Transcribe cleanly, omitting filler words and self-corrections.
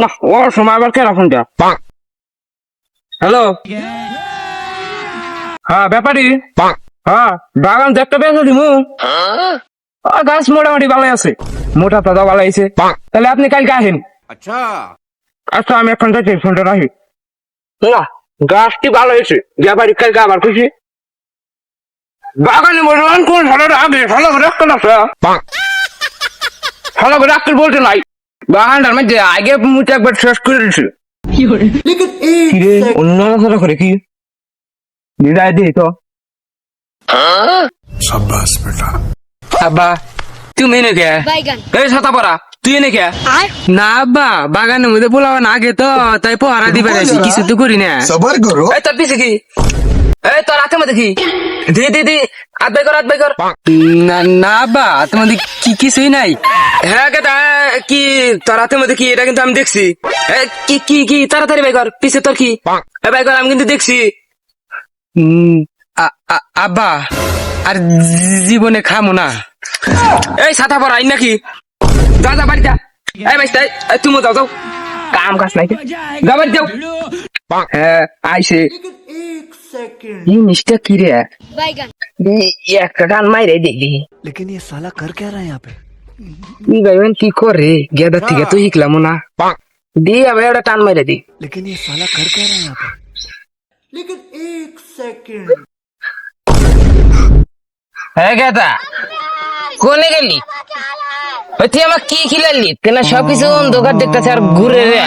না ও সময় আবার কে রাখুন হ্যালো হ্যাঁ ব্যাপারী হ্যাঁ বাগান দেখতে পেয়েছো দিমু গাছ মোটামুটি ভালো আছে মোটা তাজা ভালো আছে তাহলে আপনি কালকে আসেন अच्छा আচ্ছা আমি এখন যাচ্ছি ফোনটা রাখি না গাছটি ভালো হয়েছে ব্যাপারী কালকে আবার খুশি বাগানে বললাম কোন ভালো আগে ভালো রাখতে না ভালো রাখতে বলতে নাই বাগানটার মধ্যে আগে মুখে একবার শেষ করে দিচ্ছে কিরে অন্য কথা করে কি নিরায় দিই তো शाबाश बेटा আব্বা তুমি এনে কে এই ছাতা পড়া তুই এনে কে না আব্বা বাগানের মধ্যে পোলাবান আগে তো তাই পহারা দিবার আছি কিছু তো করি না सबर करो এই তোর পিছে কি এই তোর হাতে মধ্যে কি দি হাত বাই কর না না আব্বা তোমাদের কি কিছুই নাই হ্যাঁ কেতা কি তোর হাতের মধ্যে কি এটা কিন্তু আমি দেখছি কি তাড়াতাড়ি বাই কর পিছে তোর কি বাই কর আমি কিন্তু দেখছি আব্বা আর জীবনে খামো না এই ছাতা পড়া আইন নাকি যা বাড়ি যা এই ভাই তুমি যাও কাম কাজ নাই যা বাড়ি যাও হ্যাঁ আইসে জিনিসটা কি রে একটা টান মাইরে দেখি लेकिन ये साला कर क्या रहा है यहाँ पे ভাইবেন কি করে গেদার থেকে তো শিখলাম না দিয়ে আবার একটা টান মাইরে দি लेकिन ये साला कर क्या रहा है यहाँ पे হ্যাঁ গেদা কোনে গেলি তুই আমার কি খিলালি তেনা সবকিছু অন্ধকার দেখতেছে আর ঘুরে রে